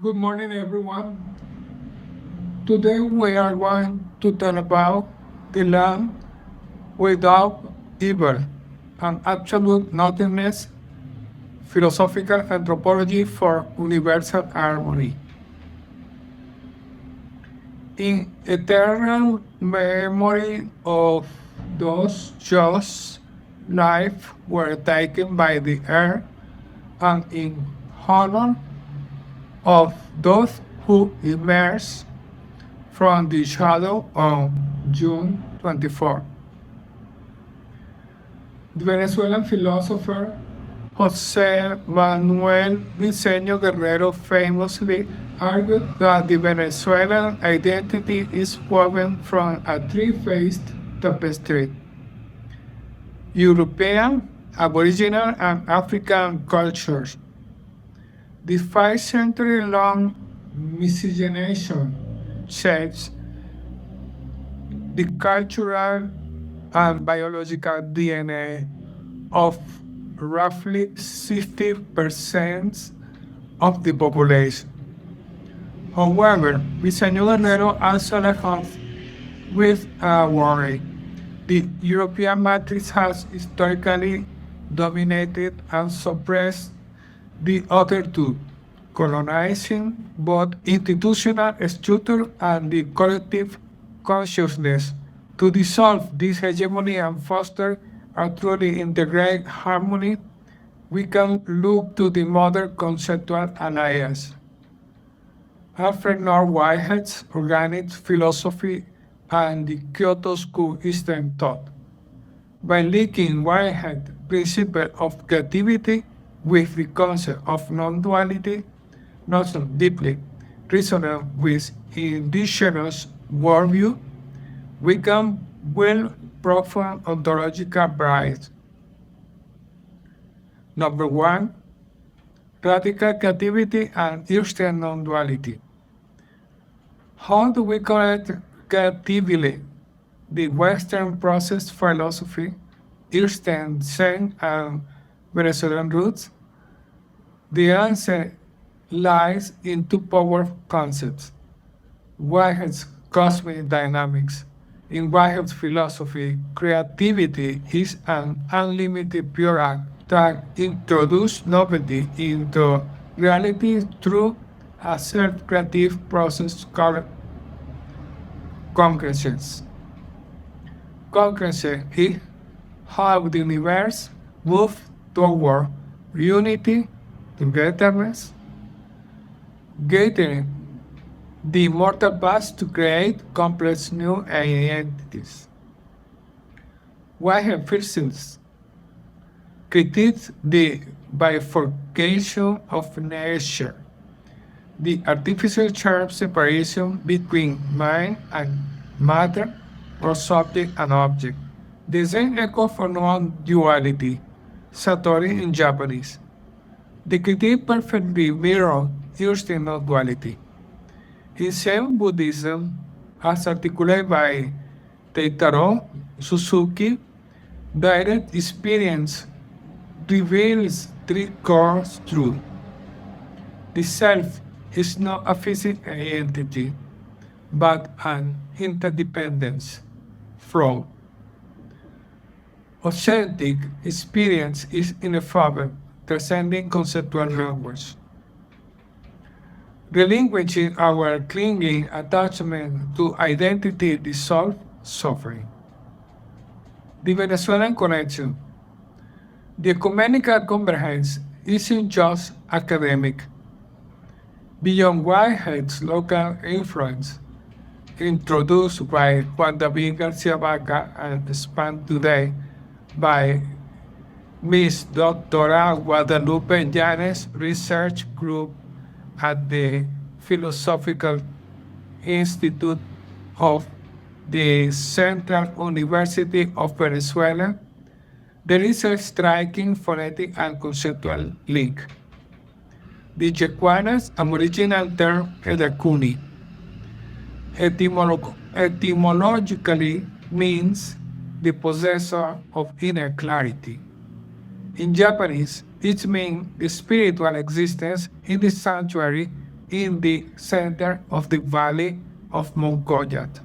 Good morning, everyone. Today we are going to talk about the land without evil and absolute nothingness, philosophical anthropology for universal harmony. In eternal memory of those just lives were taken by the earth and in honor of those who emerged from the shadow on June 24. The Venezuelan philosopher Jose Manuel Briceño Guerrero famously argued that the Venezuelan identity is woven from a three-faced tapestry: European, Aboriginal, and African cultures. The 5 century long miscegenation shapes the cultural and biological DNA of roughly 60% of the population. However, Briceño Guerrero also left us with a worry. The European matrix has historically dominated and suppressed the other two, colonizing both institutional structure and the collective consciousness. To dissolve this hegemony and foster a truly integrated harmony, we can look to the modern conceptual alliance. Alfred North Whitehead's organic philosophy and the Kyoto School Eastern thought. By linking Whitehead's principle of creativity with the concept of non-duality, notion deeply resonant with indigenous worldview, we can build profound ontological brides. Number one, radical creativity and Eastern non-duality. How do we connect creatively the Western process philosophy, Eastern Zen and Venezuelan roots? The answer lies in two powerful concepts: Whitehead's cosmic dynamics. In Whitehead's philosophy, creativity is an unlimited pure act that introduces novelty into reality through a self-creative process called concretions. Concretion is how the universe moves toward unity, togetherness, gathering the immortal past to create complex new identities. Whitehead first critiques the bifurcation of nature, the artificial sharp separation between mind and matter, or subject and object. The Zen echo for non-duality, Satori in Japanese. The critique perfectly mirrors Eastern non-duality. In Zen Buddhism, as articulated by Teitaro Suzuki, direct experience reveals three core truths. The self is not a physical entity, but an interdependence from. Authentic experience is ineffable, transcending conceptual language. Relinquishing our clinging attachment to identity dissolves suffering. The Venezuelan connection. The ecumenical convergence isn't just academic. Beyond Whitehead's local influence, introduced by Juan David Garcia Vaca and expanded today by Miss Doctora Guadalupe Llanes Research Group at the Philosophical Institute of the Central University of Venezuela, there is a striking phonetic and conceptual link. The Yequanas aboriginal term Edakuni etymologically means the possessor of inner clarity. In Japanese, it means the spiritual existence in the sanctuary in the center of the valley of Mount Koyat.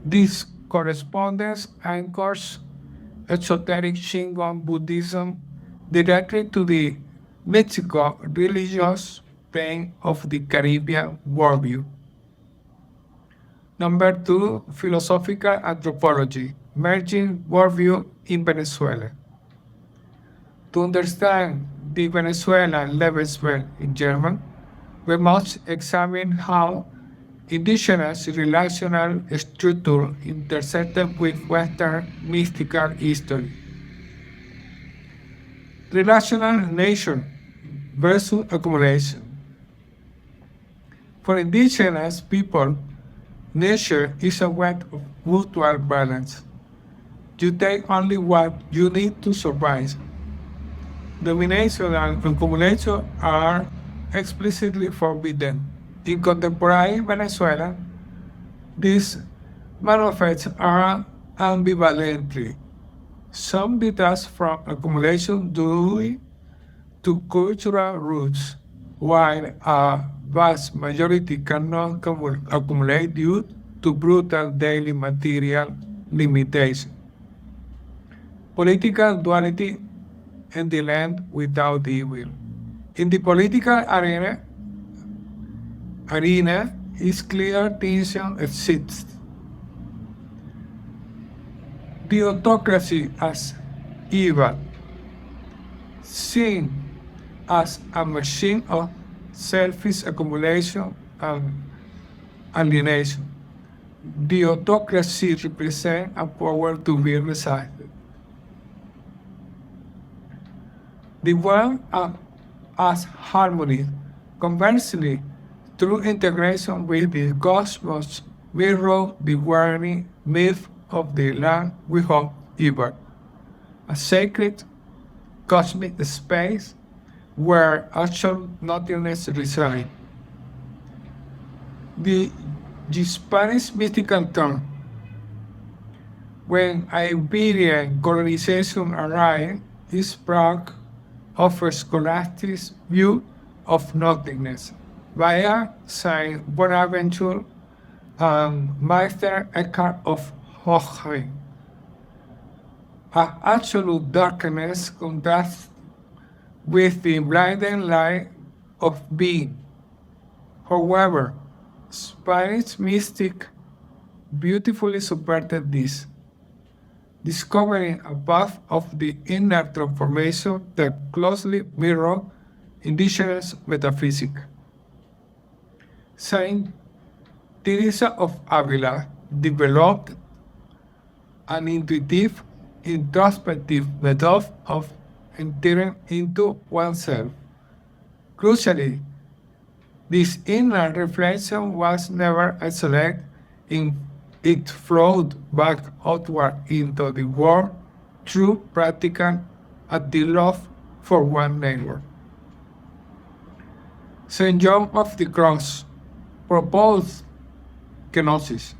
This correspondence anchors esoteric Shingon Buddhism directly to the mystical religious plane of the Caribbean worldview. Number two, philosophical anthropology, merging worldview in Venezuela. To understand the Venezuelan Lebenswelt in German, we must examine how indigenous relational structure intersected with Western mystical history. Relational nature versus accumulation. For indigenous people, nature is a web of mutual balance. You take only what you need to survive. Domination and accumulation are explicitly forbidden. In contemporary Venezuela, these manifests are ambivalently. Some detach from accumulation due to cultural roots, while a vast majority cannot accumulate due to brutal daily material limitation. Political duality and the land without evil. In the political arena is clear tension exists. The autocracy as evil, seen as a machine of selfish accumulation and alienation. The autocracy represents a power to be resisted. The world as harmony. Conversely, through integration with the cosmos, we wrote the warning myth of the land without evil, a sacred cosmic space where actual nothingness resides. The Spanish mystical term. When Iberian colonization arrived, this brought offers scholastic view of nothingness via Saint Bonaventure and Master Eckhart of Hochheim. Absolute darkness contrasts with the blinding light of being. However, Spanish mystic beautifully subverted this, discovering a path of the inner transformation that closely mirrored indigenous metaphysics. Saint Teresa of Avila developed an intuitive, introspective method of entering into oneself. Crucially, this inner reflection was never isolated. It flowed back outward into the world through practical active love for one neighbor. St. John of the Cross proposed kenosis,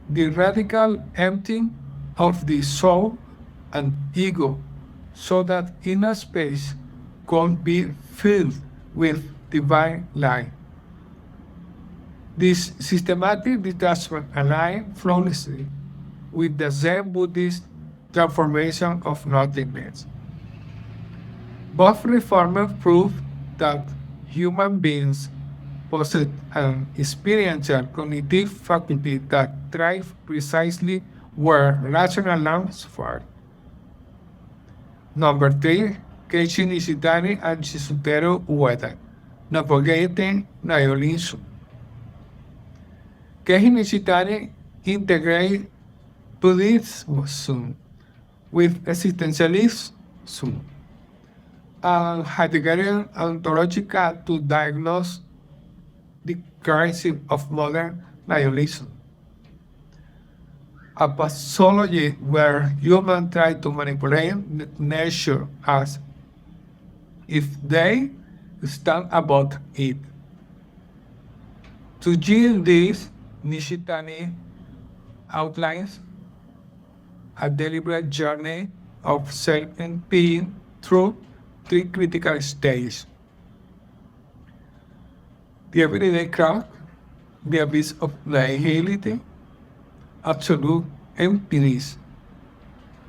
the radical emptying of the soul and ego so that inner space could be filled with divine light. This systematic detachment aligns flawlessly with the Zen Buddhist transformation of nothingness. Both reformers prove that human beings possess an experiential cognitive faculty that thrives precisely where rational norms fall. Number three, Keiichi Nishitani and Shizutaro Ueda, navigating nihilism. Keiichi Nishitani integrates Buddhism with existentialism and Heideggerian ontological to diagnose the crisis of modern nihilism. A pathology where humans try to manipulate nature as if they stand above it. To yield this, Nishitani outlines a deliberate journey of self-being through three critical stages. the everyday crowd, the abyss of nihility, absolute emptiness,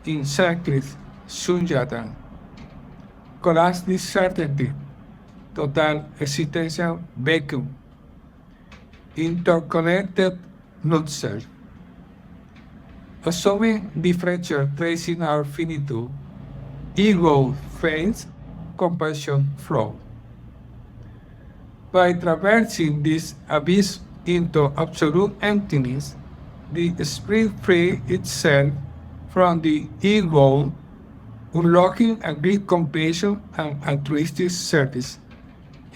in Sanskrit, sunyata, scholastic certainty, total existential vacuum, interconnected non-self. Assuming differential tracing our finitude, ego fades, compassion flows. By traversing this abyss into absolute emptiness, the spirit frees itself from the ego, unlocking a great compassion and altruistic service.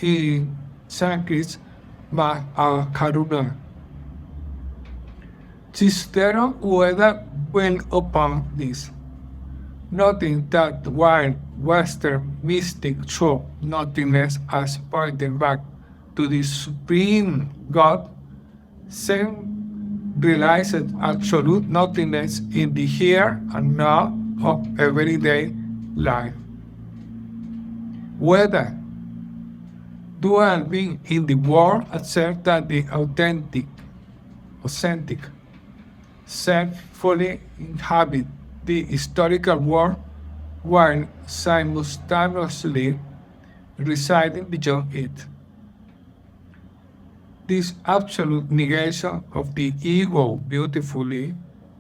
In Sanskrit, Karuna. Teitaro weathered well upon this, noting that while Western mystic saw nothingness as pointing back to the supreme God, Zen realized absolute nothingness in the here and now of everyday life. Whether dual being in the world accept that the authentic self fully inhabit the historical world while simultaneously residing beyond it. This absolute negation of the ego beautifully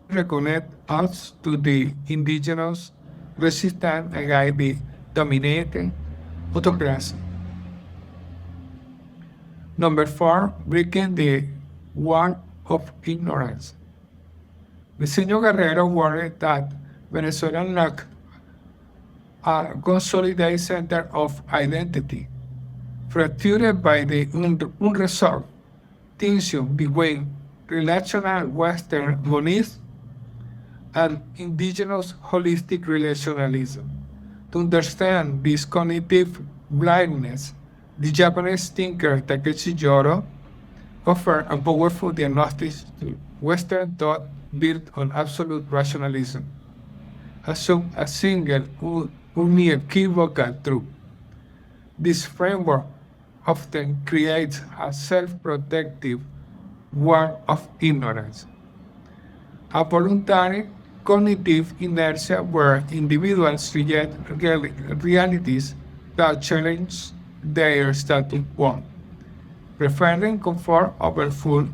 reconnect us to the indigenous resistance against the dominating autocracy. Number 4, breaking the wall of ignorance. Diseño Guerrero worried that Venezuela lacked a consolidated center of identity, fractured by the unresolved tension between relational Western monism and indigenous holistic relationalism. To understand this cognitive blindness, the Japanese thinker Takeshi Joro offered a powerful diagnosis to Western thought built on absolute rationalism, assume a single unequivocal truth. This framework often creates a self-protective wall of ignorance, a voluntary cognitive inertia where individuals reject realities that challenge their status quo, preferring comfort over full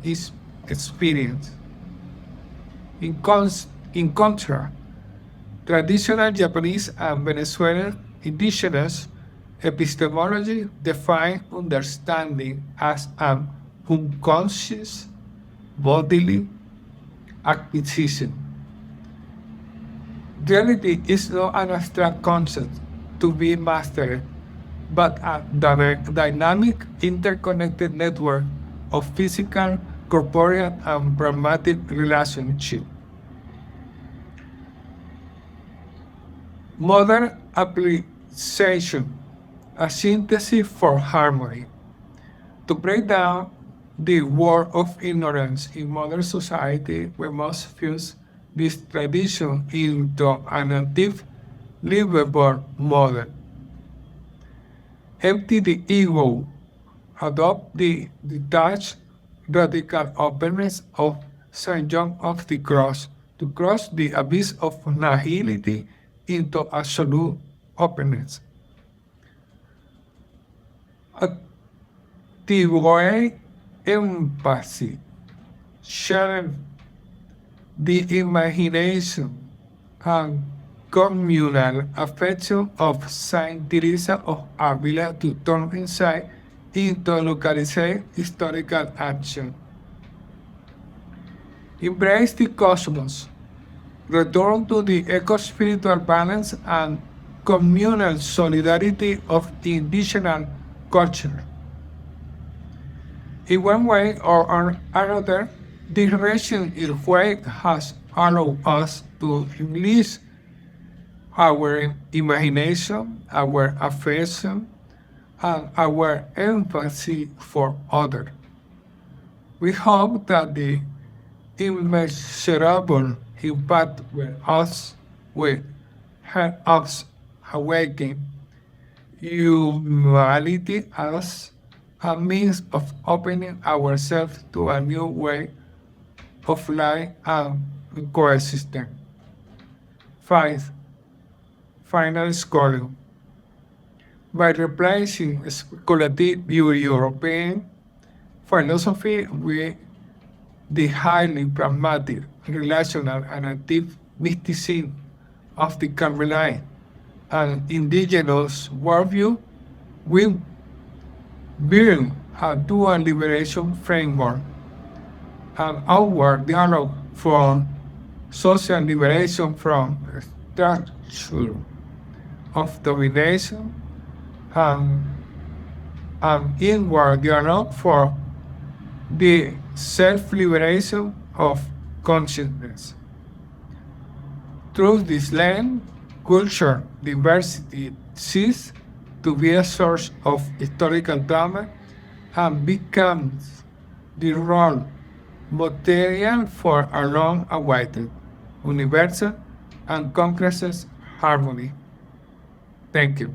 experience. In contrast, traditional Japanese and Venezuelan indigenous epistemology define understanding as an unconscious bodily acquisition. Reality is not an abstract concept to be mastered, but a dynamic, interconnected network of physical, corporeal, and pragmatic relationships. Modern application, a synthesis for harmony. To break down the wall of ignorance in modern society, we must fuse this tradition into an active, livable model. Empty the ego, adopt the detached, radical openness of St. John of the Cross to cross the abyss of nihility into absolute openness. Activate empathy, sharing the imagination and communal affection of Saint Teresa of Avila to turn insight into localized historical action. Embrace the cosmos, return to the eco-spiritual balance and communal solidarity of the indigenous culture. In one way or another, the region in which has allowed us to release our imagination, our affection, and our empathy for others. We hope that the immeasurable impact with us will help us awaken humanity a means of opening ourselves to a new way of life and coexistence. 5. Final scoring. By replacing speculative European philosophy with the highly pragmatic, relational, and active mysticism of the Carmelite and indigenous worldview, we build a dual liberation framework, an outward dialogue for social liberation from structure of domination, and an inward dialogue for the self-liberation of consciousness. Through this lens, culture diversity ceases to be a source of historical drama and becomes the raw material for a long-awaited universal and conscious harmony. Thank you.